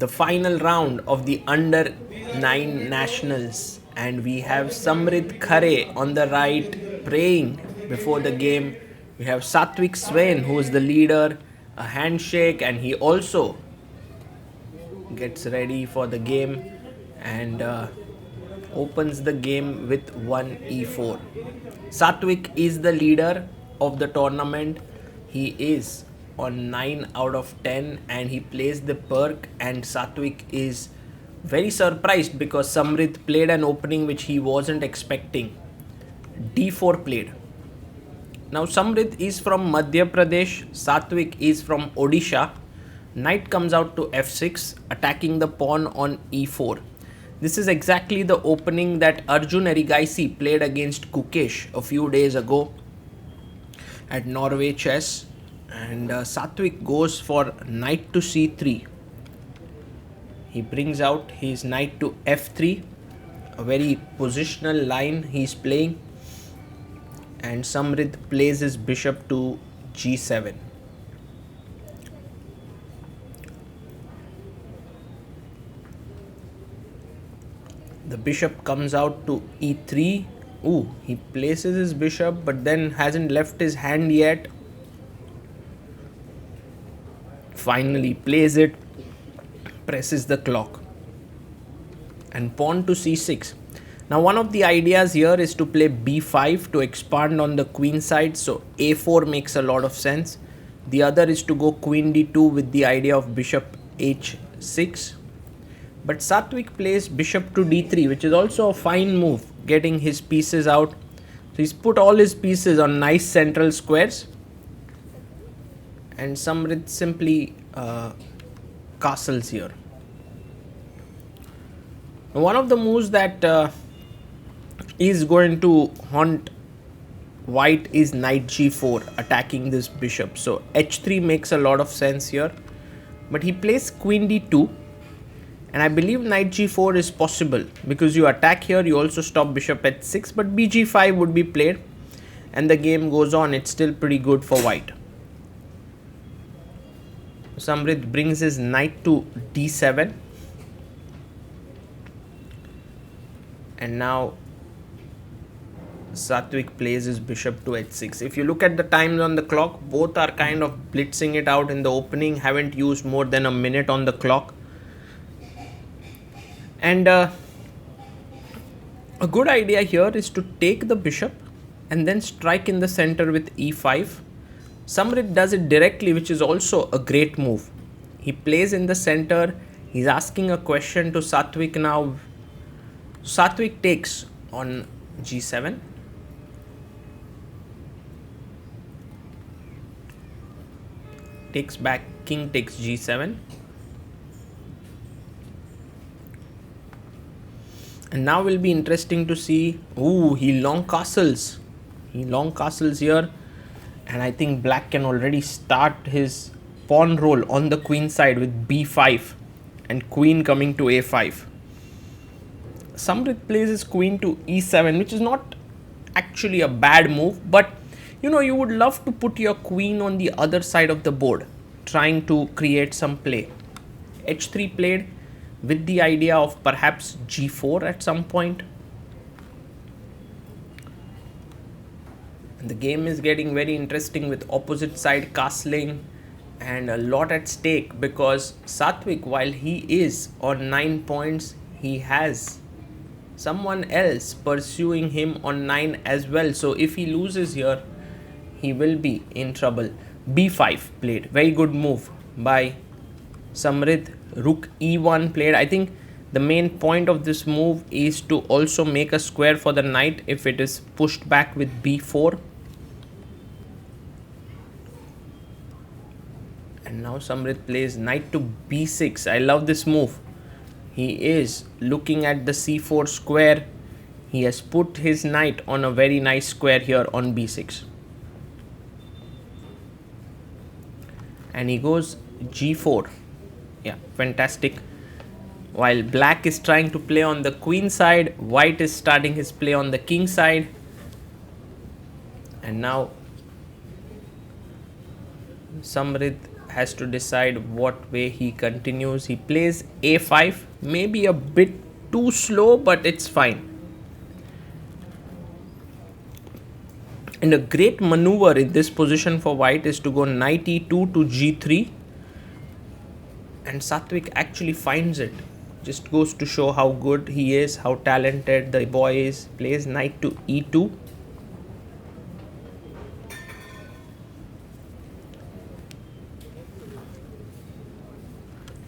the final round of the under-9 nationals, and we have Samridh Khare on the right praying before the game. We have Sattwik Swain, who is the leader, a handshake, and he also gets ready for the game and opens the game with 1 e4. Sattwik is the leader of the tournament. He is on 9 out of 10 and he plays the perk, and Sattwik is very surprised because Samridh played an opening which he wasn't expecting. d4 played. Now Samridh is from Madhya Pradesh, Sattwik is from Odisha. Knight comes out to f6, attacking the pawn on e4. This is exactly the opening that Arjun Erigaisi played against Kukesh a few days ago at Norway Chess. And Sattwik goes for knight to c3. He brings out his knight to f3, a very positional line he's playing. And Samridh plays his bishop to g7. The bishop comes out to e3. Ooh, he places his bishop but then hasn't left his hand yet. Finally plays it, presses the clock, and pawn to c6. Now one of the ideas here is to play b5 to expand on the queen side, so a4 makes a lot of sense. The other is to go queen d2 with the idea of bishop h6. But Sattwik plays bishop to d3, which is also a fine move, getting his pieces out. So he's put all his pieces on nice central squares. And Samridh simply castles here. One of the moves that is going to haunt white is knight g4, attacking this bishop. So h3 makes a lot of sense here. But he plays queen d2. And I believe knight g4 is possible because you attack here, you also stop bishop h6, but bg5 would be played and the game goes on. It's still pretty good for white. Samridh brings his knight to d7. And now Sattwik plays his bishop to h6. If you look at the times on the clock, both are kind of blitzing it out in the opening, haven't used more than a minute on the clock. And a good idea here is to take the bishop and then strike in the center with e5. Samridh does it directly, which is also a great move. He plays in the center. He's asking a question to Sattwik now. Sattwik takes on g7. Takes back, king takes g7. And now will be interesting to see. Ooh, he long castles. He long castles here. And I think black can already start his pawn roll on the queen side with b5 and queen coming to a5. Samridh plays his queen to e7, which is not actually a bad move, but you know, you would love to put your queen on the other side of the board, trying to create some play. h3 played with the idea of perhaps g4 at some point. And the game is getting very interesting with opposite side castling and a lot at stake because Sattwik, while he is on 9 points, he has someone else pursuing him on 9 as well. So if he loses here, he will be in trouble. b5 played, very good move by Samridh. Rook e1 played. I think the main point of this move is to also make a square for the knight if it is pushed back with b4. And now Samridh plays knight to b6. I love this move. He is looking at the c4 square. He has put his knight on a very nice square here on b6. And he goes g4. Yeah, fantastic. While black is trying to play on the queen side, white is starting his play on the king side. And now Samridh has to decide what way he continues. He plays a5, maybe a bit too slow, but it's fine. And a great maneuver in this position for white is to go knight e2 to g3. And Sattwik actually finds it. Just goes to show how good he is, how talented the boy is. Plays knight to e2.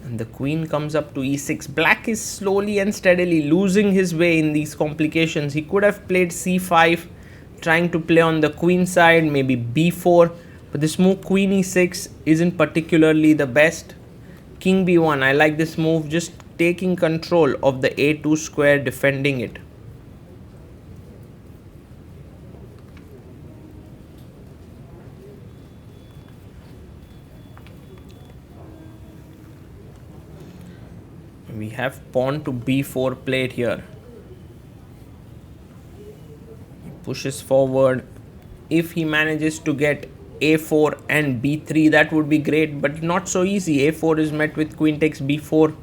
And the queen comes up to e6. Black is slowly and steadily losing his way in these complications. He could have played c5, trying to play on the queen side, maybe b4. But this move queen e6 isn't particularly the best. King b1, I like this move, just taking control of the a2 square, defending it. We have pawn to b4 played here. He pushes forward. If he manages to get a4 and b3, that would be great, but not so easy. a4 is met with queen takes b4.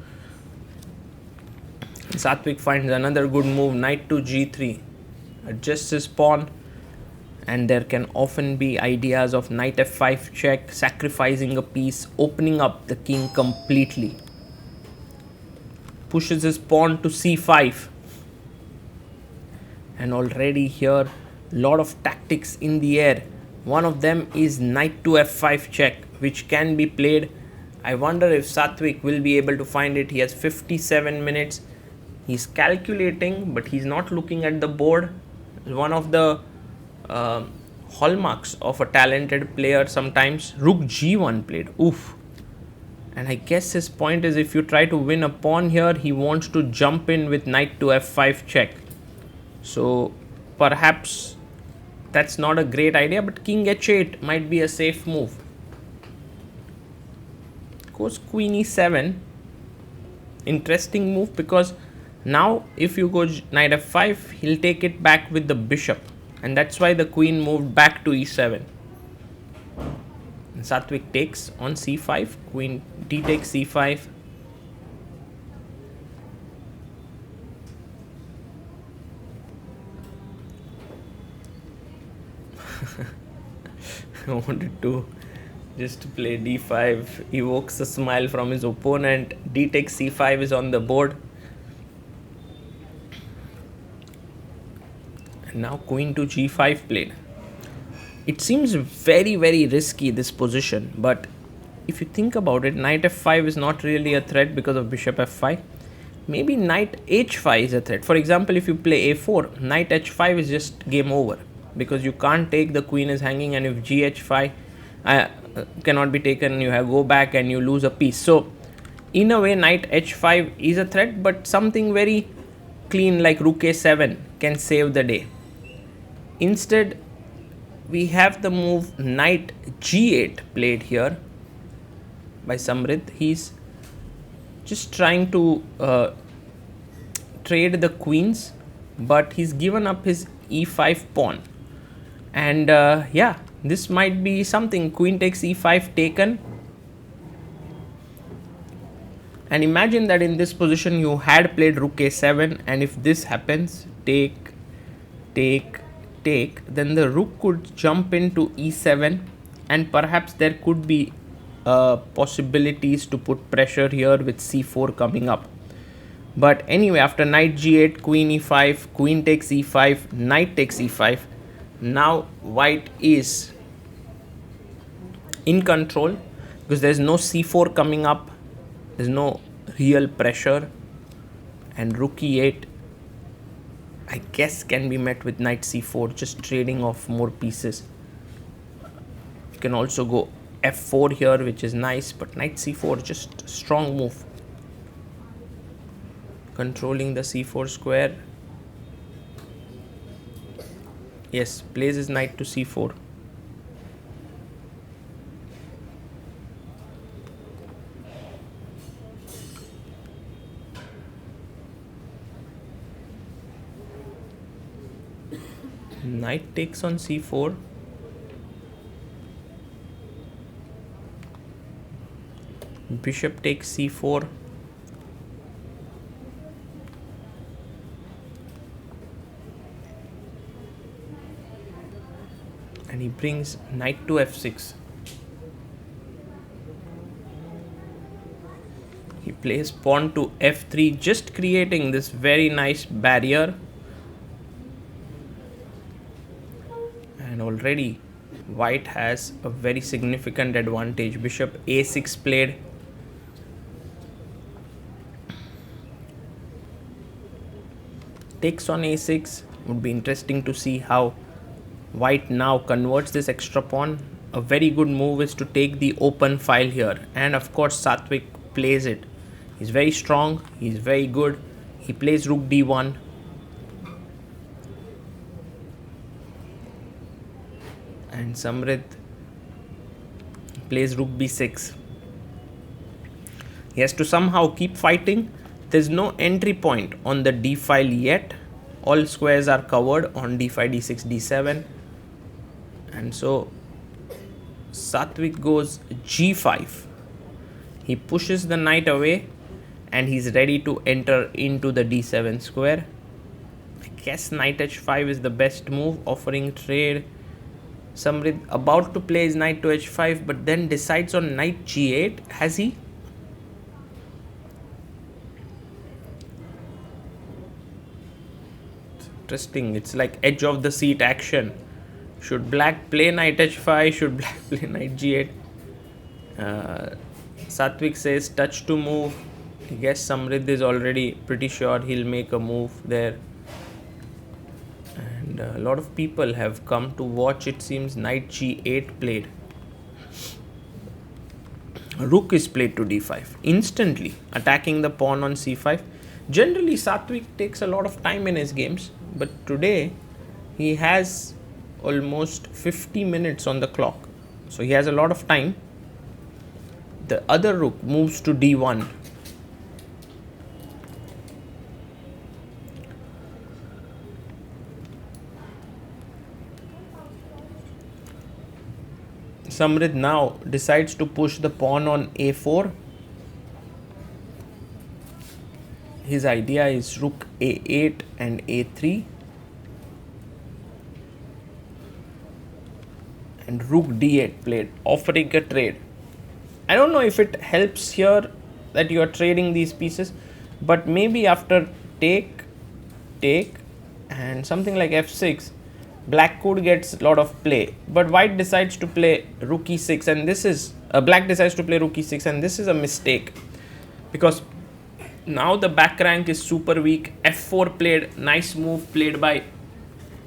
Sattwik finds another good move, knight to g3. Adjusts his pawn, and there can often be ideas of knight f5 check, sacrificing a piece, opening up the king completely. Pushes his pawn to c5. And already here, lot of tactics in the air. One of them is knight to f5 check, which can be played. I wonder if Sattwik will be able to find it. He has 57 minutes. He's calculating, but he's not looking at the board. One of the hallmarks of a talented player sometimes. Rook g1 played. Oof. And I guess his point is, if you try to win a pawn here, he wants to jump in with knight to f5 check. So perhaps that's not a great idea, but king h8 might be a safe move. Goes queen e7. Interesting move, because now if you go knight f5, he'll take it back with the bishop, and that's why the queen moved back to e7. And Sattwik takes on c5, queen d takes c5. I wanted to just play d5, evokes a smile from his opponent. D takes c5 is on the board. And now queen to g5 played. It seems very, very risky, this position, but if you think about it, knight f5 is not really a threat because of bishop f5. Maybe knight h5 is a threat. For example, if you play a4, knight h5 is just game over, because you can't take, the queen is hanging, and if gh5 cannot be taken, you have go back and you lose a piece. So in a way, knight h5 is a threat, but something very clean like rook a7 can save the day. Instead, we have the move knight g8 played here by Samridh. He's just trying to trade the queens, but he's given up his e5 pawn. And yeah, this might be something. Queen takes e5 taken. And imagine that in this position you had played rook a7, and if this happens, take, then the rook could jump into e7, and perhaps there could be possibilities to put pressure here with c4 coming up. But anyway, after knight g8, queen e5, queen takes e5, knight takes e5, now white is in control because there's no c4 coming up, there's no real pressure, and rook e8 I guess can be met with knight c4, just trading off more pieces. You can also go f4 here, which is nice, but knight c4 just a strong move, controlling the c4 square. Yes, plays his knight to c4. Knight takes on c4. Bishop takes c4. And he brings knight to f6. He plays pawn to f3, just creating this very nice barrier. And already white has a very significant advantage. Bishop a6 played. Takes on a6. Would be interesting to see how white now converts this extra pawn. A very good move is to take the open file here. And of course Sattwik plays it. He's very strong. He's very good. He plays rook d1. And Samridh plays rook b6. He has to somehow keep fighting. There's no entry point on the d file yet. All squares are covered on d5, d6, d7. And so Sattwik goes g5. He pushes the knight away and he's ready to enter into the d7 square. I guess knight h5 is the best move, offering trade. Samridh about to play his knight to h5, but then decides on knight g8. Has he? It's interesting. It's like edge of the seat action. Should black play knight h5? Should black play knight g8? Sattwik says touch to move. I guess Samridh is already pretty sure he'll make a move there. And a lot of people have come to watch, it seems, knight g8 played. Rook is played to d5, instantly attacking the pawn on c5. Generally, Sattwik takes a lot of time in his games, but today he has almost 50 minutes on the clock. So he has a lot of time. The other rook moves to d1. Samridh now decides to push the pawn on a4. His idea is rook a8 and a3. And rook d8 played, offering a trade. I don't know if it helps here that you are trading these pieces, but maybe after take, and something like f6, black could get a lot of play, but white decides to play rook e6, and this is black decides to play rook e6, and this is a mistake because now the back rank is super weak. f4 played, nice move played by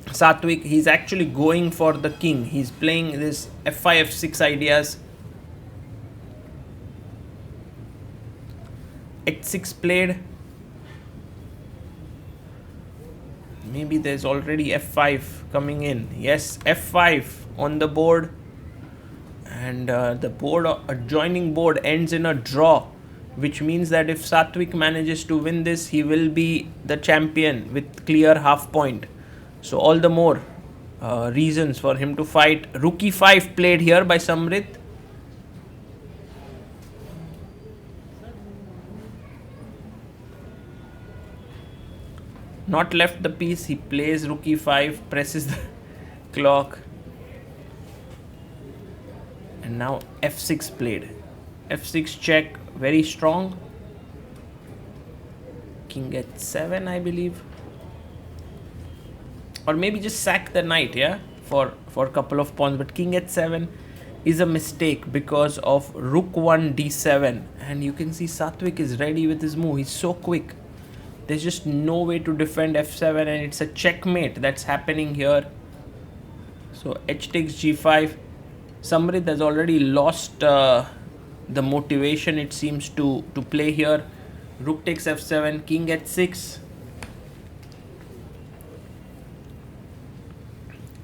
Sattwik. He's actually going for the king. He's playing this f5, f6 ideas. h6 played. Maybe there's already f5 coming in. Yes, f5 on the board. And the board, adjoining board, ends in a draw, which means that if Sattwik manages to win this, he will be the champion with clear half point. So all the more reasons for him to fight. Rook e5 played here by Samridh. Not left the piece, he plays rook e5, presses the clock. And now f6 played. f6 check, very strong. King h7, I believe. Or maybe just sack the knight, yeah, for a couple of pawns. But king h7 is a mistake because of rook 1 d7. And you can see Sattwik is ready with his move. He's so quick. There's just no way to defend f7, and it's a checkmate that's happening here. So h takes g5. Samridh has already lost the motivation, it seems, to play here. Rook takes f7, king h6.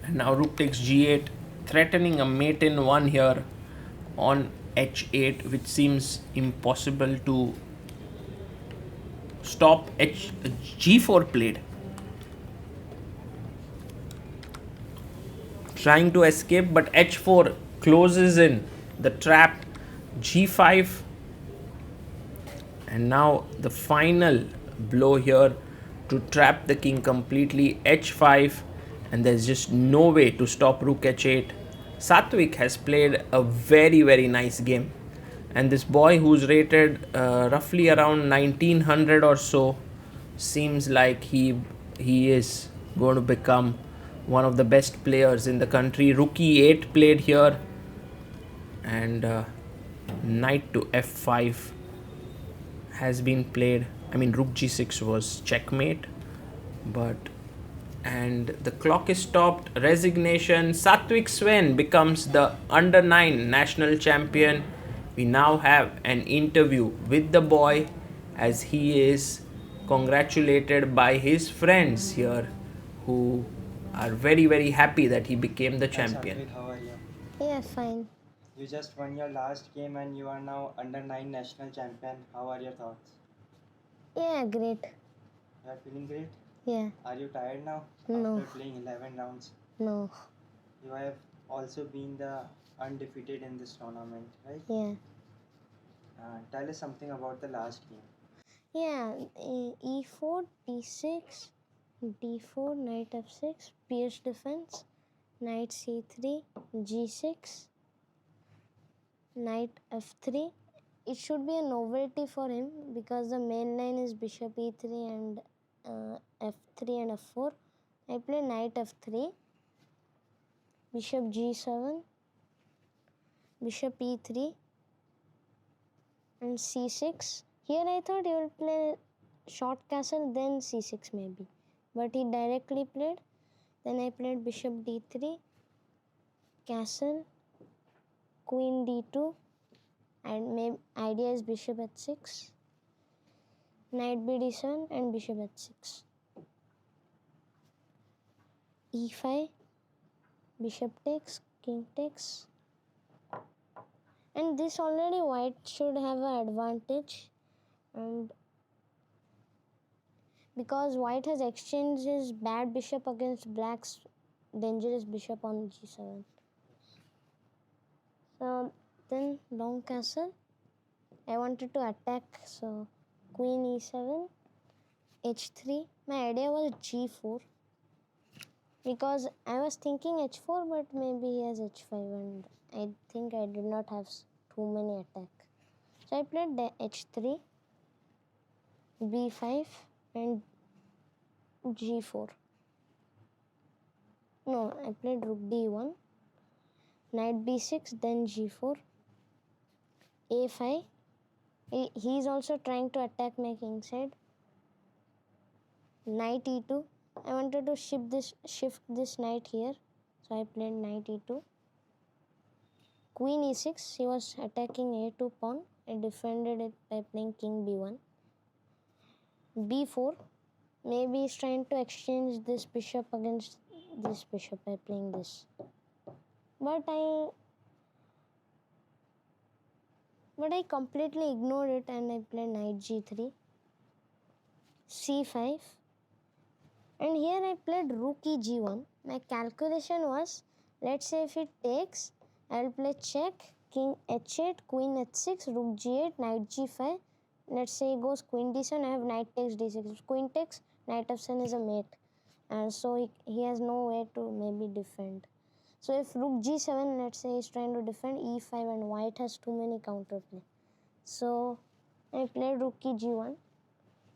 And now rook takes g8, threatening a mate in one here on h8, which seems impossible to stop. g4 played, trying to escape, but h4 closes in the trap. g5, And now the final blow here to trap the king completely, h5, and there's just no way to stop rook h8. Sattwik has played a very nice game, and this boy who's rated roughly around 1900 or so seems like he is going to become one of the best players in the country. Rook e8 played here, and knight to f5 has been played. I mean, rook g6 was checkmate, but and the clock is stopped. Resignation. Sattwik Swain becomes the under-9 national champion. We now have an interview with the boy as he is congratulated by his friends here, who are very happy that he became the Hi champion. Sattwik, how are you? Yeah, fine. You just won your last game and you are now under-9 national champion. How are your thoughts? Yeah, great. You are feeling great? Yeah, Are you tired now No. after playing 11 rounds? no. You have also been the undefeated in this tournament, right? Yeah. Tell us something about the last game. Yeah, e4, d6, d4, knight f6, pierce defense, knight c3, g6, knight f3. It should be a novelty for him because the main line is bishop e3 and f3 and f4. I play knight f3, bishop g7, bishop e3, and c6. Here I thought he will play short castle, then c6 maybe, but he directly played. Then I played bishop d3, castle, queen d2, and maybe idea is bishop h6, knight bd7, and bishop h6. e5, bishop takes, king takes, and this already white should have an advantage, and because white has exchanged his bad bishop against black's dangerous bishop on g7. So then long castle. I wanted to attack, so queen e7, h3. My idea was g4 because I was thinking h4, but maybe he has h5, and I think I did not have too many attack. So I played the h3, b5, and g4. No, I played rook d1, knight b6, then g4, a5. He is also trying to attack my king side. Knight e2. I wanted to shift this knight here, so I played knight e2. Queen e6. He was attacking a2 pawn. I defended it by playing king b1. b4. Maybe he's trying to exchange this bishop against this bishop by playing this. But I completely ignored it and I played knight g3, c5, and here I played rook e g1. My calculation was, let's say if it takes, I'll play check, king h8, queen h6, rook g8, knight g5. Let's say he goes queen d7, I have knight takes d6. If queen takes, knight f7 is a mate, and so he has no way to maybe defend. So if rook g7, let's say he's trying to defend e5 and white has too many counterplay. So I played rook e g1.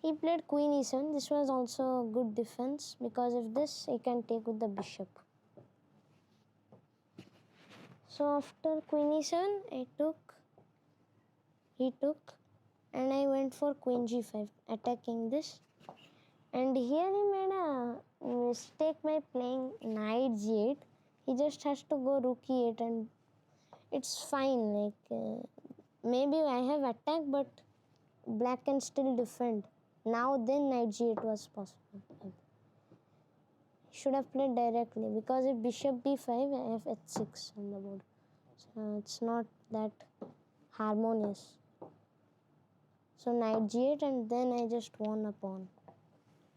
He played queen e7. This was also a good defense because if this, he can take with the bishop. So after queen e7, he took, and I went for queen g5, attacking this. And here he made a mistake by playing knight g8. He just has to go rook e8, and it's fine. Maybe I have attack, but black can still defend. Now then knight g8 was possible. Should have played directly because if bishop b5, I have h6 on the board. So it's not that harmonious. So knight g8, and then I just won a pawn.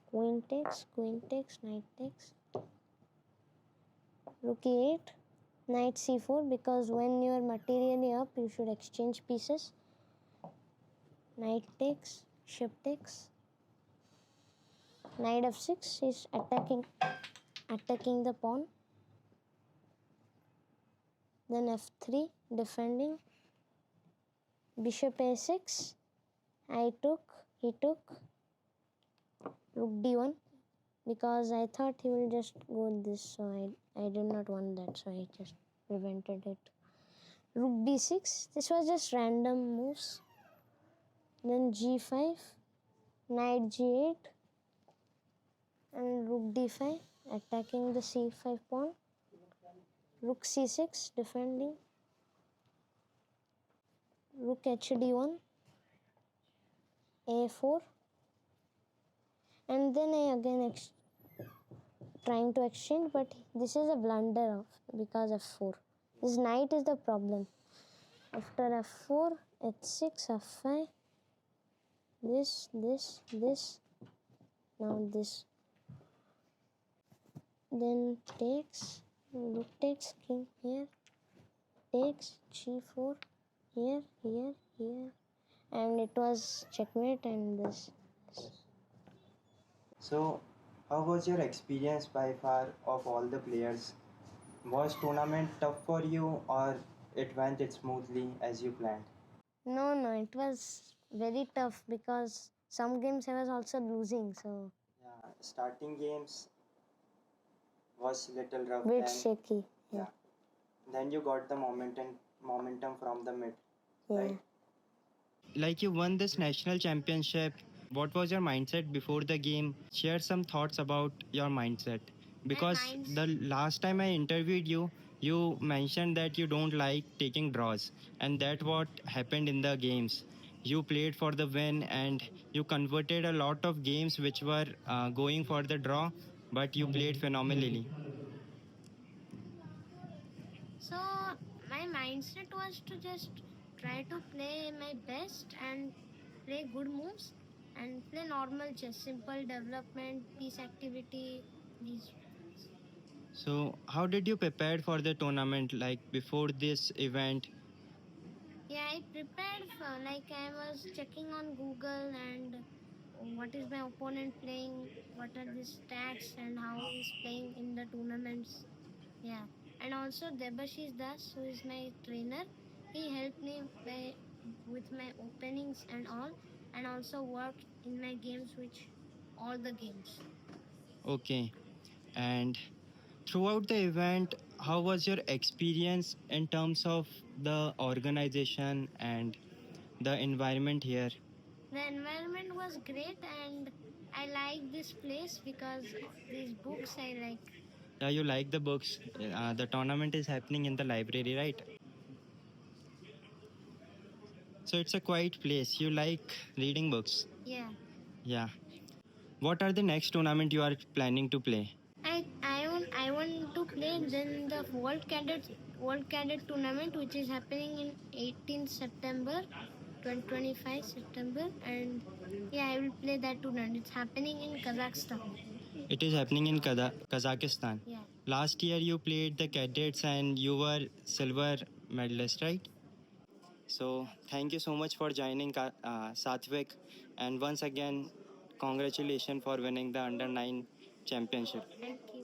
Queen takes, knight takes. Rook e8, knight c4, because when you are materially up, you should exchange pieces. Knight takes, bishop takes. Knight f6 is attacking the pawn. Then f3 defending. Bishop a6. He took. Rook d1 because I thought he will just go with this, so I did not want that, so I just prevented it. Rook d6. This was just random moves. Then g5, knight g8, and rook d5 attacking the c5 pawn. Rook c6 defending. Rook hd1, a4, and then I again trying to exchange, but this is a blunder because f4. This knight is the problem. After f4, h6, f5, this, now this. Then takes, rook takes, king here, takes, g4, here, and it was checkmate and this. So, how was your experience by far of all the players? Was tournament tough for you or it went smoothly as you planned? No, it was very tough because some games I was also losing, so Yeah, starting games was little rough. bit Then, shaky. yeah. Then you got the momentum from the mid, Yeah. right? Like you won this national championship. What was your mindset before the game? Share some thoughts about your mindset. Because the last time I interviewed you, you mentioned that you don't like taking draws, and that what happened in the games. You played for the win, and you converted a lot of games which were going for the draw, but you played phenomenally. So my mindset was to just try to play my best and play good moves and play normal chess, simple development, piece activity, these things. So, how did you prepare for the tournament? Like before this event? Yeah, I prepared for like I was checking on Google and what is my opponent playing, what are the stats and how he's playing in the tournaments. Yeah, and also Debashish Das, who is my trainer, he helped me with my openings and all, and also worked in my games, which all the games. Okay. And throughout the event, how was your experience in terms of the organization and the environment here? The environment was great, and I like this place because these books I like. Yeah, you like the books. The tournament is happening in the library, right? So it's a quiet place. You like reading books. Yeah. Yeah. What are the next tournament you are planning to play? I want to play then the World Cadet tournament, which is happening in 18th September, 2025 September, and yeah, I will play that tournament. It's happening in Kazakhstan. It is happening in Kazakhstan. Yeah. Last year you played the cadets and you were silver medalist, right? So thank you so much for joining Satvik, and once again, congratulations for winning the under 9 championship. Thank you.